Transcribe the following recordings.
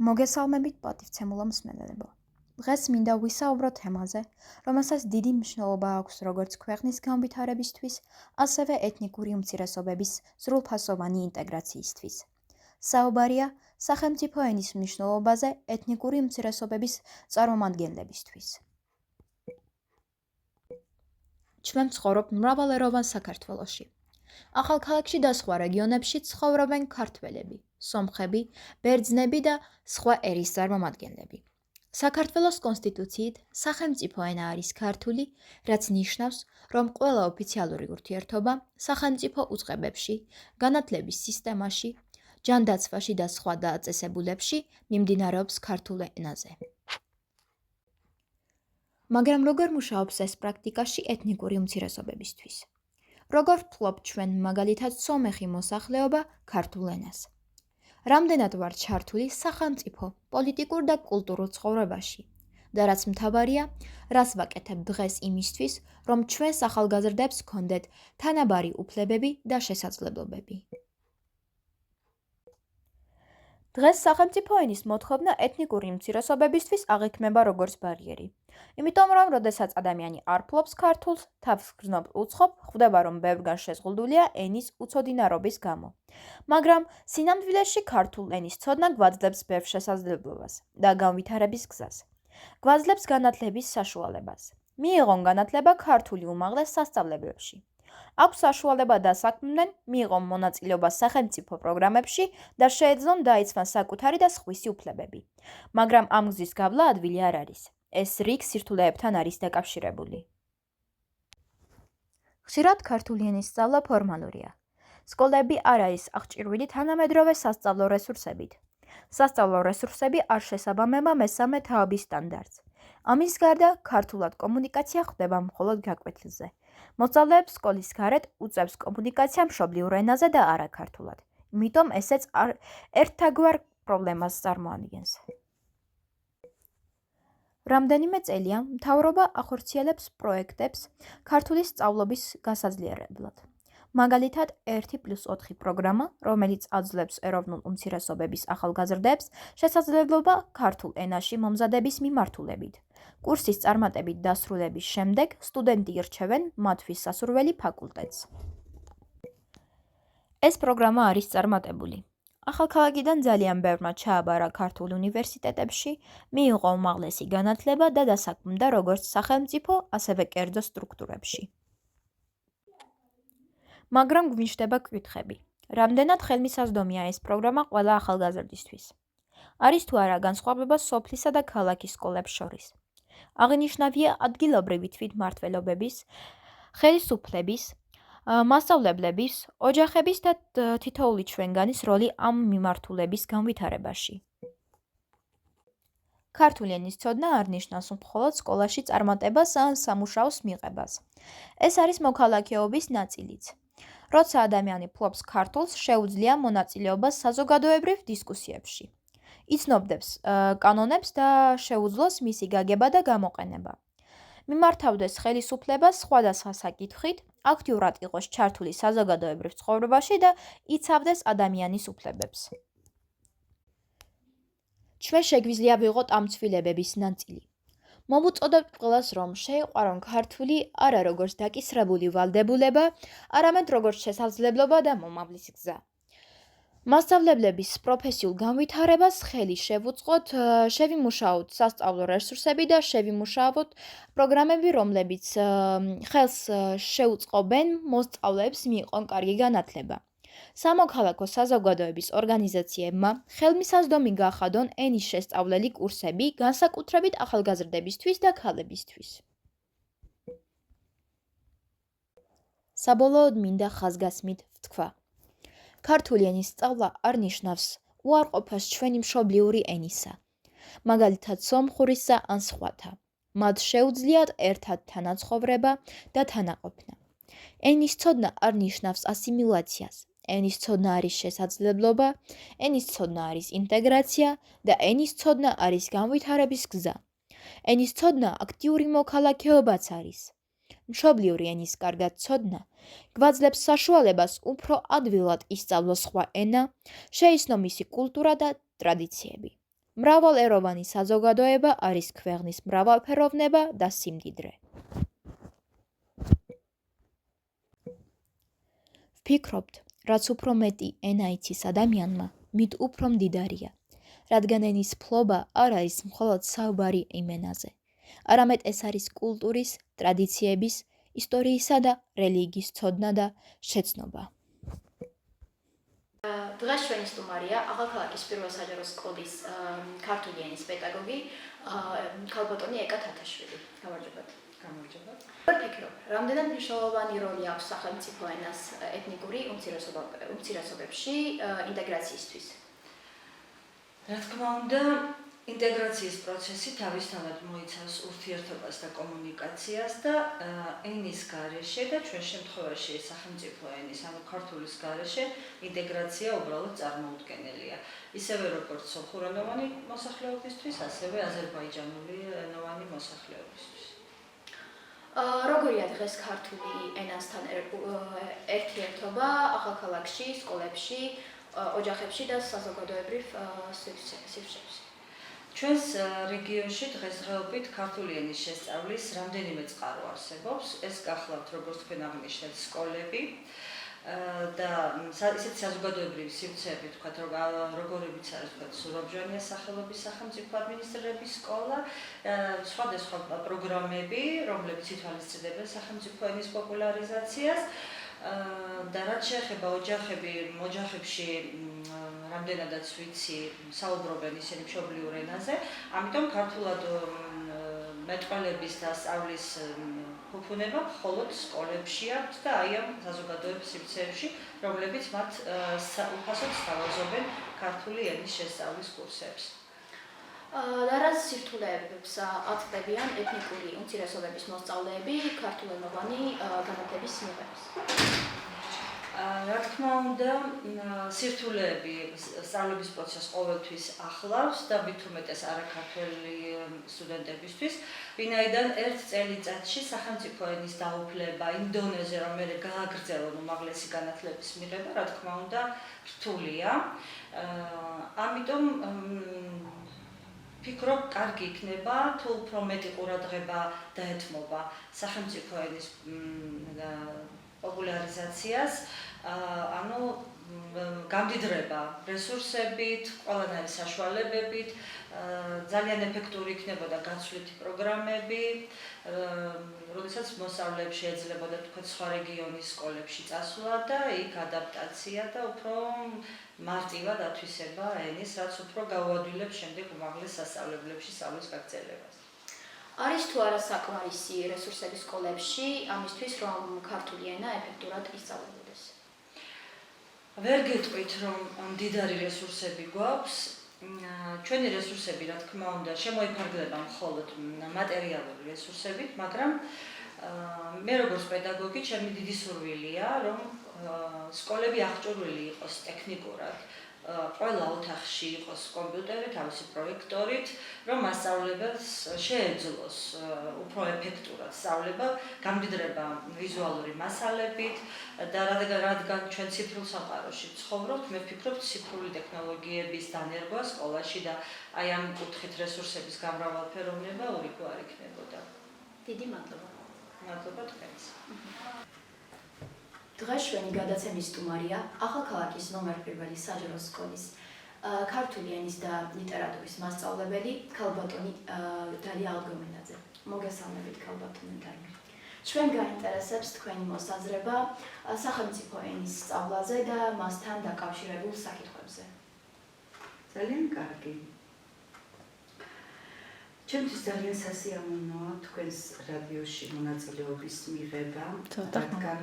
მოგესალმებით პატივცემულო მსმენელებო. დღეს მინდა ვისაუბრო თემაზე, რომელსაც დიდი მნიშვნელობა აქვს როგორც ქვეყნის განვითარებისთვის, ასევე ეთნიკური უმცირესობების სრულფასოვანი ინტეგრაციისთვის. საუბარია სახელმწიფო ენის მნიშვნელობაზე ეთნიკური უმცირესობების წარმომადგენლებისთვის. ჩვენ ვცხოვრობ მრავალეროვან საქართველოში. ახალქალაქში და სხვა რეგიონებში ცხოვრობენ ქართველები, სომხები, ბერძნები და სხვა ერის წარმომადგენლები. საქართველოს კონსტიტუციით სახელმწიფო ენა არის ქართული, რაც ნიშნავს, რომ ყველა ოფიციალური ურთიერთობა სახელმწიფო უწყებებში, განათლების სისტემაში, ჯანდაცვაში და სხვა დაწესებულებში მიმდინარეობს ქართულ ენაზე. მაგრამ როგორ მუშაობს ეს პრაქტიკაში ეთნიკური უმცირესობებისთვის? როგორ ვფლობ ჩვენ მაგალითად სომეხი მოსახლეობა ქართულ ენას? რამდენად ვარ ჩართული სახელმწიფო, პოლიტიკურ და კულტურულ ცხოვრებაში? და რაც მთავარია, რას ვაკეთებ დღეს იმისთვის, რომ ჩვენს ახალგაზრდებს ჰქონდეთ თანაბარი უფლებები და შესაძლებლობები? დღეს სახელმწიფო ენის მოთხოვნა ეთნიკური უმცირესობებისთვის აღიქმება როგორც ბარიერი. იმიტომ რომ როდესაც ადამიანი არ ფლობს ქართულს, თავს გრძნობ უცხოპ, ხვდება რომ ბევრგან შეზღუდულია ენის უცოდინარობის გამო. მაგრამ სინამდვილეში ქართულ ენის ცოდნა გვაძლევს ბევრ შესაძლებლობას და განვითარების გზას. გვაძლევს განათლების საშუალებას. მიიღონ განათლება ქართული უმაღლეს სასწავლებლებში. აქვს საშუალება დასაქმდნენ, მიიღონ მონაწილეობა სახელმწიფო პროგრამებში და შეეძლონ დაიცვან საკუთარი და სხვისი უფლებები. მაგრამ ამ გზის გავლა ადვილი არ არის. ეს რიგ სირთულეებთან არის დაკავშირებული. ხშირად ქართული ენის სწავლა ფორმალურია. სკოლები არ არის აღჭირვილი თანამედროვე სასწავლო რესურსებით. სასწავლო რესურსები არ შესაბამება მესამე თაობის სტანდარტს. ამის გარდა ქართულად კომუნიკაცია ხდება მხოლოდ გაკვეთილზე. მოსწავლეებს სკოლის გარეთ უწევს კომუნიკაცია მშობლიურ ენაზე და არა ქართულად. იმიტომ ესეც ერთთაგვარ პრობლემას წარმოადგენს. რამდენიმე წელია მთავრობა ახორციელებს პროექტებს ქართულის სწავლობის გასაძლიერებლად. მაგალითად 1+4 პროგრამა, რომელიც აძლევს ეროვნულ უმცირესობების ახალგაზრდებს შესაძლებლობა ქართულ ენაში მომზადების მიმართულებით. კურსის წარმატებით დასრულების შემდეგ სტუდენტი ირჩევენ მათთვის სასურველი ფაკულტეტს. ეს პროგრამა არის წარმატებული. ახალქალაქიდან ძალიან ბევრმა ჩააბარა ქართულ უნივერსიტეტებში, მიიღო უმაღლესი განათლება და დასაქმდა როგორც სახელმწიფო, ასევე კერძო სტრუქტურებში. მაგრამ გვიჩნდება კითხვები. რამდენად ხელმისაწვდომია ეს პროგრამა ყველა ახალგაზრდისთვის? არის თუ არა განსხვავება სოფლისა და ქალაქის სკოლებს შორის? აღინიშნავია ადგილობრივი თვითმმართველობების, ხელისუფლების, მასწავლებლების, ოჯახების და თითოეული ჩვენგანის როლი ამ მიმართულების განვითარებაში. ქართული ენის ცოდნა არ ნიშნავს მხოლოდ სკოლაში წარმატებას ან სამუშაოს მიღებას. ეს არის მოქალაქეობის ნაწილიც. როცა ადამიანი ფლობს ქართულს, შეუძლია მონაწილეობა საზოგადოებრივ დისკუსიებში. იცნობდებს კანონებს და შეუძლოს მისი გაგება და გამოყენება. მიმართავდეს ხელისუფლებას სხვადასხვა საკითხით, აქტიურად იყოს ჩართული საზოგადოებრივ ცხოვრებაში და იცავდეს ადამიანის უფლებებს. ჩვენ შეგვიძლია ვიღოთ ამ ცვლილებების ნაწილი. მოვუწოდებთ ყველას, რომ შეიყვარონ ქართული არა როგორც დაკისრებული ვალდებულება, არამედ როგორც შესაძლებლობა და მომავლის გზა. მასწავლებლების პროფესიულ განვითარებას ხელი შევუწყოთ, შევიმუშაოთ სასწავლო რესურსები და შევიმუშაოთ პროგრამები, რომლებიც ხელს შეუწყობენ მოსწავლეებს მიიღონ კარგი განათლება. სამოქალაქო საზოგადოების ორგანიზაციებმა ხელმისაწვდომი გახადონ ენის შესწავლელი კურსები, განსაკუთრებით ახალგაზრდებისთვის და ქალებისთვის. საბოლოოდ მინდა ხაზგასმით ვთქვა. ქართული ენის სწავლა არ ნიშნავს უარყოფას ჩვენი მშობლიური ენისა, მაგალითად სომხურისა ან სხვათა. მათ შეუძლიათ ერთად თანაცხოვრება და თანაყოფნა. ენის ცოდნა არ ნიშნავს ასიმილაციას. ენის ცოდნა არის შესაძლებლობა, ენის ცოდნა არის ინტეგრაცია და ენის ცოდნა არის განვითარების გზა. ენის ცოდნა აქტიური მოქალაქეობაც არის. მშობლიური ენის კარგად ცოდნა გვაძლევს საშუალებას უფრო ადვილად ისწავლოს სხვა ენა, შეიცნო მისი კულტურა და ტრადიციები. მრავალეროვანი საზოგადოება არის ქვეყნის მრავალფეროვნება და სიმდიდრე. ვფიქრობთ, რაც უფრო მეტი ენა იცის ადამიანმა, მით უფრო მდიდარია, რადგან ენის ფლობა არ არის მხოლოდ საუბარი იმ ენაზე, არამედ ეს არის კულტურის, ტრადიციების, ისტორიისა და რელიგიის ცოდნა და შეცნობა. დღეს ჩვენი სტუმარია ახალქალაქის პირველ საჯარო სკოლის ქართული ენის პედაგოგი ქალბატონი ეკა თათაშვილი. გამარჯობათ. გამარჯობათ. ვფიქრობ, რამდენად მნიშვნელოვანი როლი აქვს სახელმწიფო ენას ეთნიკური უმცირესობებში ინტეგრაციისთვის? რა თქმა უნდა, ინტეგრაციის პროცესი თავისთავად მოიცავს ურთიერთობას და კომუნიკაციას და ენის გარეშე და ჩვენ შემთხვევაში სახელმწიფო ენის, ანუ ქართულის გარეშე ინტეგრაცია უბრალოდ წარმოუდგენელია. ისევე როგორც სოხურენოვანი მოსახლეობისთვის, ასევე აზერბაიჯანული ენოვანი მოსახლეობისთვის. როგორია დღეს ქართული ენასთან ერთიერთობა ახალქალაქში, სკოლებში, ოჯახებში და საზოგადოებრივ სივრცეებში? ჩვენს რეგიონში დღესდღეობით ქართული ენის შესწავლის რამდენიმე წყარო არსებობს. ეს გახლავთ, როგორც თქვენ აღნიშნეთ, სკოლები და ისეთი საზოგადოებრივი სივრცეები, თქვათ, როგორებიც არის, თქვათ, სურაბჯანიას სახელობის სახელმწიფო ადმინისტრირების სკოლა, სხვადასხვა პროგრამები, რომლებიც ითვალისწინებენ სახელმწიფო ენის პოპულარიზაციას და რაც შეეხება ოჯახებში რამდენადაც ვიცი, საუბრობენ ისინი მშობლიურ ენაზე, ამიტომ ქართულად მეტყველების და სწავლის ფუფუნება მხოლოდ სკოლებში აქვს და აი ამ საზოგადოების სივრცეებში, რომლებიც მათ უფასოდ სთავაზობენ ქართული ენის შესწავლის კურსებს. და რა სირთულეებს აწვდებიან ეთნიკური უმცირესობების მოსწავლეები ქართულენოვანი განათლების მიღებას? რა თქმა უნდა, სირთულეები სწავლების პროცესს ყოველთვის ახლავს და მით უმეტეს არაქართველი სტუდენტებისთვის, ვინაიდან ერთ წელიწადში სახელმწიფო ენის დაუფლება იმ დონეზე, რომ მე გააგრძელონ უმაღლესი განათლების მიღება, რა თქმა უნდა, რთულია. ამიტომ ვფიქრობ, კარგი იქნება, თუ უფრო მეტი ყურადღება დაეთმობა სახელმწიფო ენის პოპულარიზაციას, ანუ გამდიდრება რესურსებით, ყველანაირი საშუალებებით, ძალიან ეფექტური იქნებოდა გაცვლითი პროგრამები, როდესაც მოსწავლეებს შეეძლებოდა თქვენ სხვა რეგიონის სკოლებში წასვლა და იქ ადაპტაცია და უფრო მარტივად ათვისება ენის, რაც უფრო გაუადვილებს შემდეგ უმაღლეს სასწავლებლებში სწავლის გაგრძელებას. არის თუ არა საკმარისი რესურსები სკოლებში ამისთვის, რომ ქართული ენა ეფექტურად ისწავლებოდეს? ვერ გეტყვით, რომ მდიდარი რესურსები გვაქვს. ჩვენი რესურსები, რა თქმა უნდა, შემოიფარგლება მხოლოდ მატერიალური რესურსებით, მაგრამ მე როგორც პედაგოგი, ჩემი დიდი სურვილია, რომ სკოლები აღჭურვილი იყოს ტექნიკურად, ყველა ოთახში იყოს კომპიუტერი, თავისი პროექტორით, რომ მასწავლებელს შეეძლოს უფრო ეფექტურად სწავლება, გამდიდრება ვიზუალური მასალებით და რადგან ჩვენ ციფრულ სამყაროში ვცხოვრობთ, მე ვფიქრობ, ციფრული ტექნოლოგიების დანერგვა სკოლაში და აი ამ კუთხით რესურსების გამრავალფეროვნება ურიგო არ იქნებოდა. დიდი მადლობა. მადლობა თქვენს. დღეს ჩვენი გადაცემის სტუმარია ახალქალაქის ნომერ 1 საჯარო სკოლის ქართული ენის და ლიტერატურის მასწავლებელი ქალბატონი დალია ალგომენაძე. მოგესალმებით ქალბატონი დალია. ჩვენ გაინტერესებს თქვენი მოსაზრება სახელმწიფო ენის სწავლაზე და მასთან დაკავშირებულ საკითხებზე. ძალიან კარგი. ჩემთვის ძალიან სასიამოვნოა თქვენს რადიოში მონაწილეობის მიღება, რადგან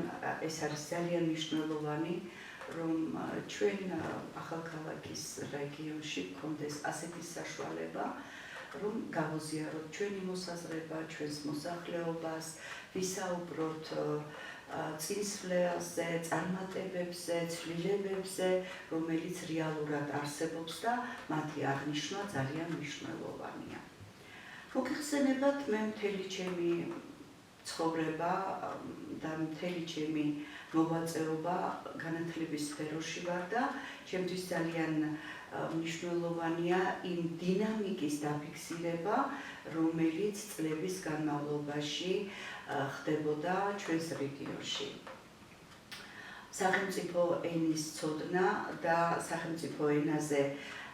ეს არის ძალიან მნიშვნელოვანი, რომ ჩვენ ახალქალაქის რეგიონში გქონდეს ასეთი საშუალება, რომ გავაზიაროთ ჩვენი მოსაზრება, ჩვენს მოსახლეობას, ვისაუბროთ წინსვლელზე, წარმატებებზე, ცვლილებებზე, რომელიც რეალურად არსებობს და მათი აღნიშვნა ძალიან მნიშვნელოვანია. მოგეხსენებათ, მე მთელი ჩემი ცხოვრება და მთელი ჩემი მოღვაწეობა განათლების სფეროში ვარ და ჩემთვის ძალიან მნიშვნელოვანია იმ დინამიკის დაფიქსირება, რომელიც წლების განმავლობაში ხდებოდა ჩვენს რეგიონში. სახელმწიფო ენის ცოდნა და სახელმწიფო ენაზე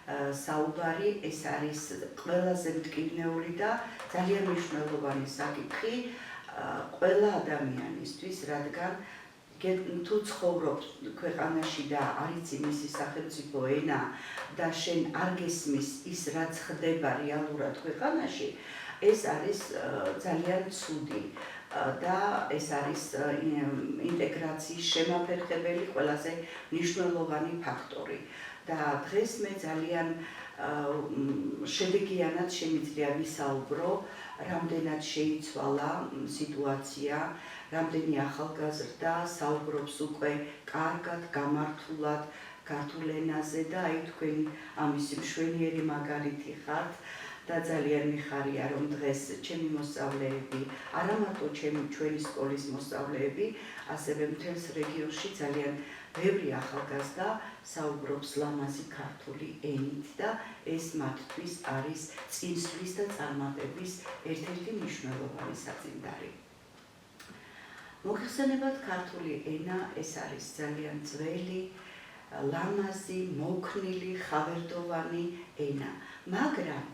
საუბარი ეს არის ყველაზე მტკივნეული და ძალიან მნიშვნელოვანი საკითხი ყველა ადამიანისთვის, რადგან თუ ცხოვრობ ქვეყანაში და არ იცი მისი სახელმწიფო ენა და შენ არ გესმის ის, რაც ხდება რეალურად ქვეყანაში, ეს არის ძალიან ცუდი და ეს არის ინტეგრაციის შემაფერხებელი ყველაზე მნიშვნელოვანი ფაქტორი. და დღეს მე ძალიან შედეგიანად შემიძლია ვისაუბრო, რამდენად შეიცვალა სიტუაცია, რამდენი ახალგაზრდა საუბრობს უკვე კარგად, გამართულად ქართულ ენაზე და აი თქვენ ამის მშვენიერი მაგალითი ხართ და ძალიან მიხარია, რომ დღეს ჩემი მოსწავლეები, არა მარტო ჩვენი სკოლის მოსწავლეები, ასევე მთელს რეგიონში ძალიან ბევრი ახალგაზრდა საუბრობს ლამაზი ქართული ენით და ეს მათთვის არის წინსვლის და წარმატების ერთ-ერთი მნიშვნელოვანი საძინდარი. მოგეხსენებათ, ქართული ენა ეს არის ძალიან ძველი, ლამაზი, მოქნილი, ხავერდოვანი ენა, მაგრამ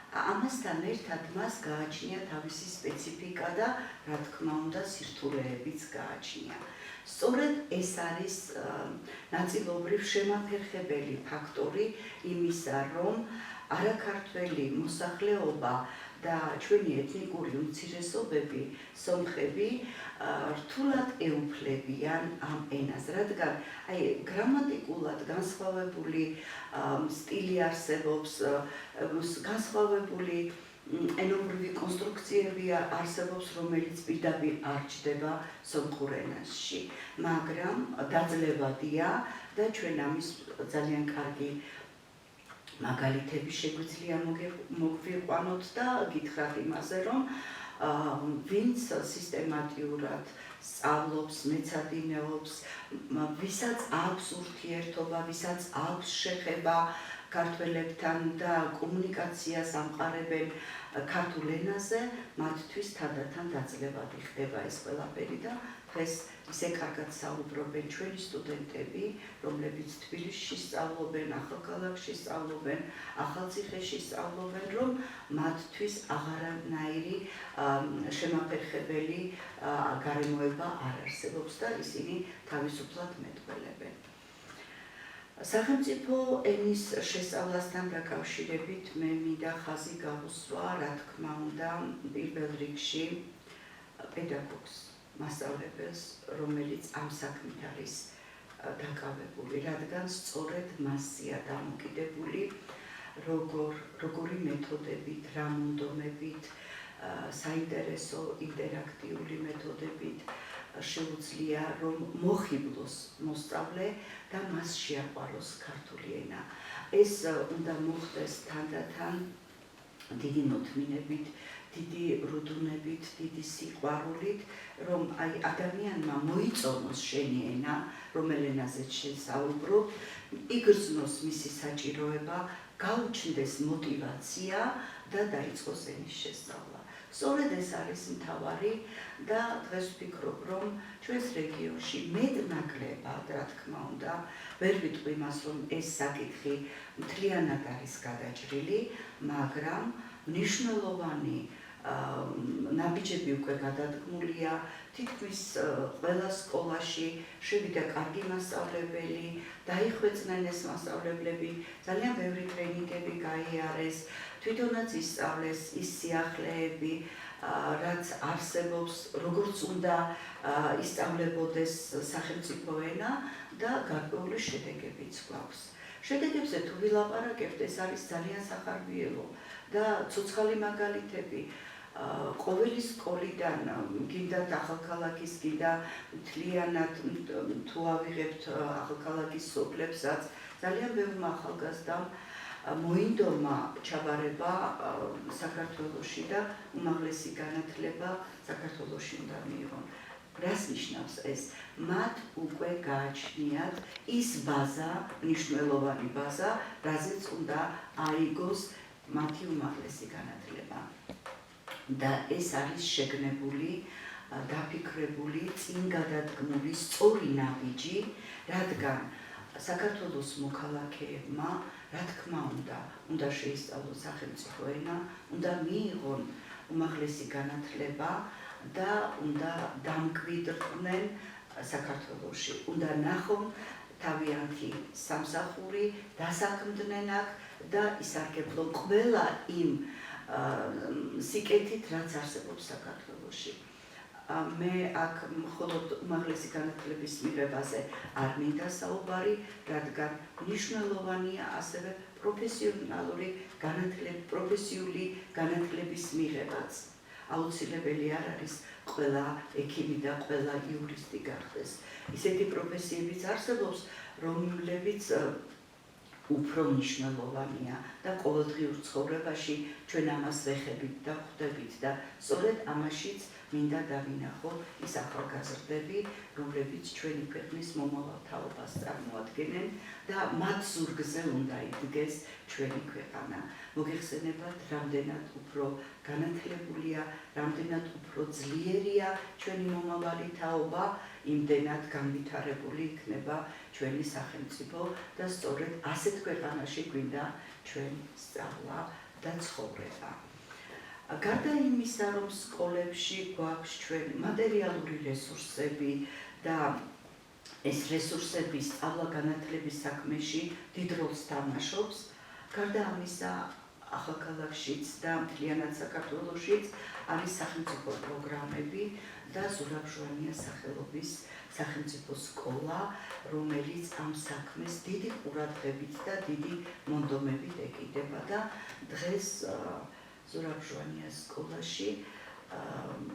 ამასთან ერთად მას გააჩნია თავისი სპეციფიკა და რა თქმა უნდა სირთულეებიც გააჩნია. სწორედ ეს არის ნაწილობრივ შემაფერხებელი ფაქტორი იმისა, რომ არაქართველი მოსახლეობა და ჩვენი ეთნიკური უმცირესობები, სომხები რთულად ეუფლებიან ამ ენას, რადგან აი გრამატიკულად განსხვავებული სტილი არსებობს, განსხვავებული ენობრივი კონსტრუქციები არსებობს, რომელიც პირდაპირ არ ჩნდება სომხურ ენაში, მაგრამ დაძლებადია და ჩვენ ამის ძალიან კარგი მაგალითები შეგვიძლია მოგვიყვანოთ და გითხრათ იმაზე, რომ ვინც სისტემატიურად სწავლობს, მეცადინეობს, ვისაც აქვს ურთიერთობა, ვისაც აქვს შეხება ქართველებთან და კომუნიკაციას ამყარებენ ქართულ ენაზე, მათთვის თანდათან დაძლებადი ხდება ეს ყველაფერი და დღეს ისე კარგად საუბრობენ ჩვენი სტუდენტები, რომლებიც თბილისში სწავლობენ, ახალქალაქში სწავლობენ, ახალციხეში სწავლობენ, რომ მათთვის აღარანაირი შემაფერხებელი გარემოება არ არსებობს და ისინი თავისუფლად მეტყველებენ. სახელმწიფო ენის შესწავლასთან დაკავშირებით მე მინდა ხაზი გავუსვა, რა თქმა უნდა, პირველ რიგში პედაგოგს, მასწავლებელს, რომელიც ამ საქმით არის დაკავებული, რადგან სწორედ მასია დამოკიდებული, როგორი მეთოდებით, რა მონდომებით, საინტერესო ინტერაქტიული მეთოდებით შეუძლია, რომ მოხიბლოს მოსწავლე და მას შეაყვაროს ქართული ენა. ეს უნდა მოხდეს თანდათან დიდი მოთმინებით, დიდი რუდუნებით, დიდი სიყვარულით, რომ აი ადამიანმა მოიწონოს შენი ენა, რომელ ენაზეც შენ საუბრობ, იგრძნოს მისი საჭიროება, გაუჩნდეს მოტივაცია და დაიწყოს ენის შესწავლა. სწორედ ეს არის მთავარი და დღეს ვფიქრობ, რომ ჩვენს რეგიონში მეტ-ნაკლებად, რა თქმა უნდა, ვერ ვიტყვი იმას, რომ ეს საკითხი მთლიანად არის გადაჭრილი, მაგრამ მნიშვნელოვანი ნაბიჯები უკვე გადადგმულია, თითქმის ყველა სკოლაში შევიდა კარგი მასწავლებელი, დაიხვეწნენ ეს მასწავლებლები, ძალიან ბევრი ტრენინგები გაიარეს, თვითონაც ისწავლეს ის სიახლეები, რაც არსებობს, როგორც უნდა ისწავლებოდეს სახელმწიფო ენა და გარკვეული შედეგებიც გვაქვს. შედეგებზე თუ ვილაპარაკებთ, ეს არის ძალიან სახარბიელო და ცოცხალი მაგალითები. ყოველი სკოლიდან, გინდათ ახალქალაქის, გინდა მთლიანად თუ ავიღებთ ახალქალაქის სოფლებსაც, ძალიან ბევრმა ახალგაზრდამ მოინდომა ჩაბარება საქართველოში და უმაღლესი განათლება საქართველოში უნდა მიიღონ. რას ნიშნავს ეს? მათ უკვე გააჩნიათ ის ბაზა, მნიშვნელოვანი ბაზა, რაზეც უნდა აიგოს მათი უმაღლესი განათლება. და ეს არის შეგნებული, დაფიქრებული, წინ გადადგმული სწორი ნაბიჯი, რადგან საქართველოს მოქალაქეებმა, რა თქმა უნდა შეისწავლონ სახელმწიფო ენა, უნდა მიიღონ უმაღლესი განათლება და უნდა დამკვიდრდნენ საქართველოში. უნდა ნახონ თავიანთი სამსახური, დასაქმდნენ აქ და ისარგებლონ ყველა იმ სიკეთით, რაც არსებობს საქართველოში. მე აქ მხოლოდ უმაღლესი განათლების მიღებაზე არ მინდა საუბარი, რადგან მნიშვნელოვანია ასევე პროფესიული განათლების მიღებაც. აუცილებელი არ არის ყველა ექიმი და ყველა იურისტი გახდეს. ისეთი პროფესიებიც არსებობს, რომლებიც უფრო მნიშვნელოვანია და ყოველდღიურ ცხოვრებაში ჩვენ ამას ვეხებით და ხვდებით და სწორედ ამაშიც მინდა დავინახო ის ახალგაზრდები, რომლებიც ჩვენი ქვეყნის მომავალ თაობას წარმოადგენენ და მათ ზურგზე უნდა იდგეს ჩვენი ქვეყანა. მოგეხსენებათ, რამდენად უფრო განათლებულია, რამდენად უფრო ძლიერია ჩვენი მომავალი თაობა, იმდენად განვითარებული იქნება ჩვენი სახელმწიფო და სწორედ ასეთ ქვეყანაში გვინდა ჩვენ სწავლა და ცხოვრება. გარდა იმისა, რომ სკოლებში გვაქვს ჩვენ მატერიალური რესურსები და ეს რესურსები სწავლა-განათლების საქმეში დიდ როლს თამაშობს, გარდა ამისა ახალქალაქშიც და მთლიანად საქართველოშიც არის სახელმწიფო პროგრამები და ზურაბ ჟვანიას სახელობის სახელმწიფო სკოლა, რომელიც ამ საქმეს დიდი ყურადღებით და დიდი მონდომებით ეკიდება და დღეს ზურაბ ჟვანიას სკოლაში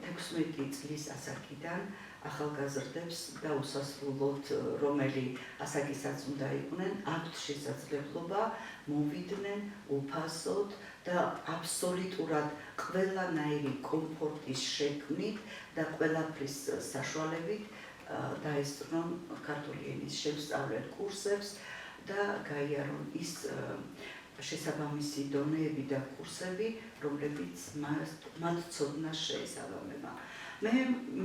16 წლის ასაკიდან ახალგაზრდებს და უსასრულოდ რომელი ასაკისაც უნდა იყვნენ, აქვთ შესაძლებლობა მოვიდნენ უფასოდ და აბსოლუტურად ყველანაირი კომფორტის შექმნით და ყველაფრის საშუალებით დაესწრონ ქართული ენის შემსწავლელ კურსებს და გაიარონ ის შესაბამისი დონეები და კურსები, რომლებიც მათ ცოდნას შეესაბამება. მე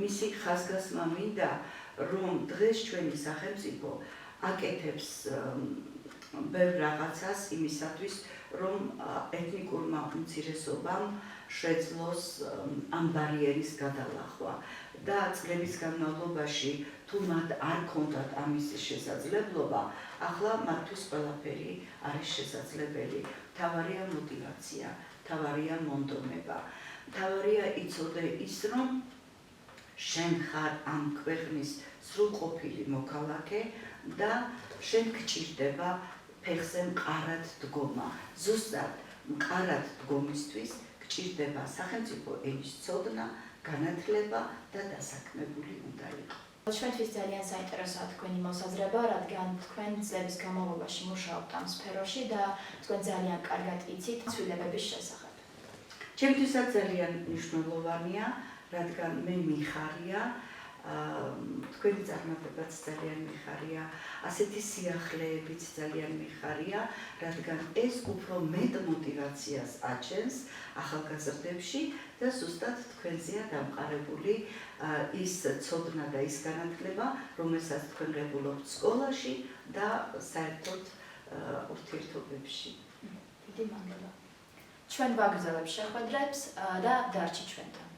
მისი ხაზგასმა მინდა, რომ დღეს ჩვენი სახელმწიფო აკეთებს ბევრ რაღაცას იმისათვის, რომ ეთნიკურმა უმცირესობამ შეძლოს ამ ბარიერის გადალახვა და წლების განმავლობაში თუ მათ არ ქონდათ ამის შესაძლებლობა, ახლა მათთვის ყველაფერი არის შესაძლებელი. მთავარია мотивация, მთავარია მონდომება. მთავარია იცოდე ის, რომ შენ ხარ ამ ქვეყნის სრულყოფილი მოქალაქე და შენ გჭირდება ფეხზე მყარად დგომა. ზუსტად მყარად დგომისთვის გჭირდება სახელმწიფო ენის ცოდნა, განათლება და დასაქმებული უნდა იყოს. ჩვენთვის ძალიან საინტერესოა თქვენი მოსაზრება, რადგან თქვენ წლების განმავლობაში მუშაობთ ამ სფეროში და თქვენ ძალიან კარგად იცით ცვლილებების შესახებ. ჩემთვისაც ძალიან მნიშვნელოვანია, რადგან მე მიხარია, თქვენი წარმატებაც ძალიან მიხარია, ასეთი სიახლეებიც ძალიან მიხარია, რადგან ეს უფრო მეტ мотивაციას აჩენს ახალგაზრდებში და ზუსტად თქვენზეა დამყარებული ის ცოდნა და ის განათლება, რომელსაც თქვენ ღებულობთ სკოლაში და საერთოდ ურთიერთობებში. დიდი მადლობა. ჩვენ ვაგრძელებთ შეხვედრებს და დარჩით ჩვენთან.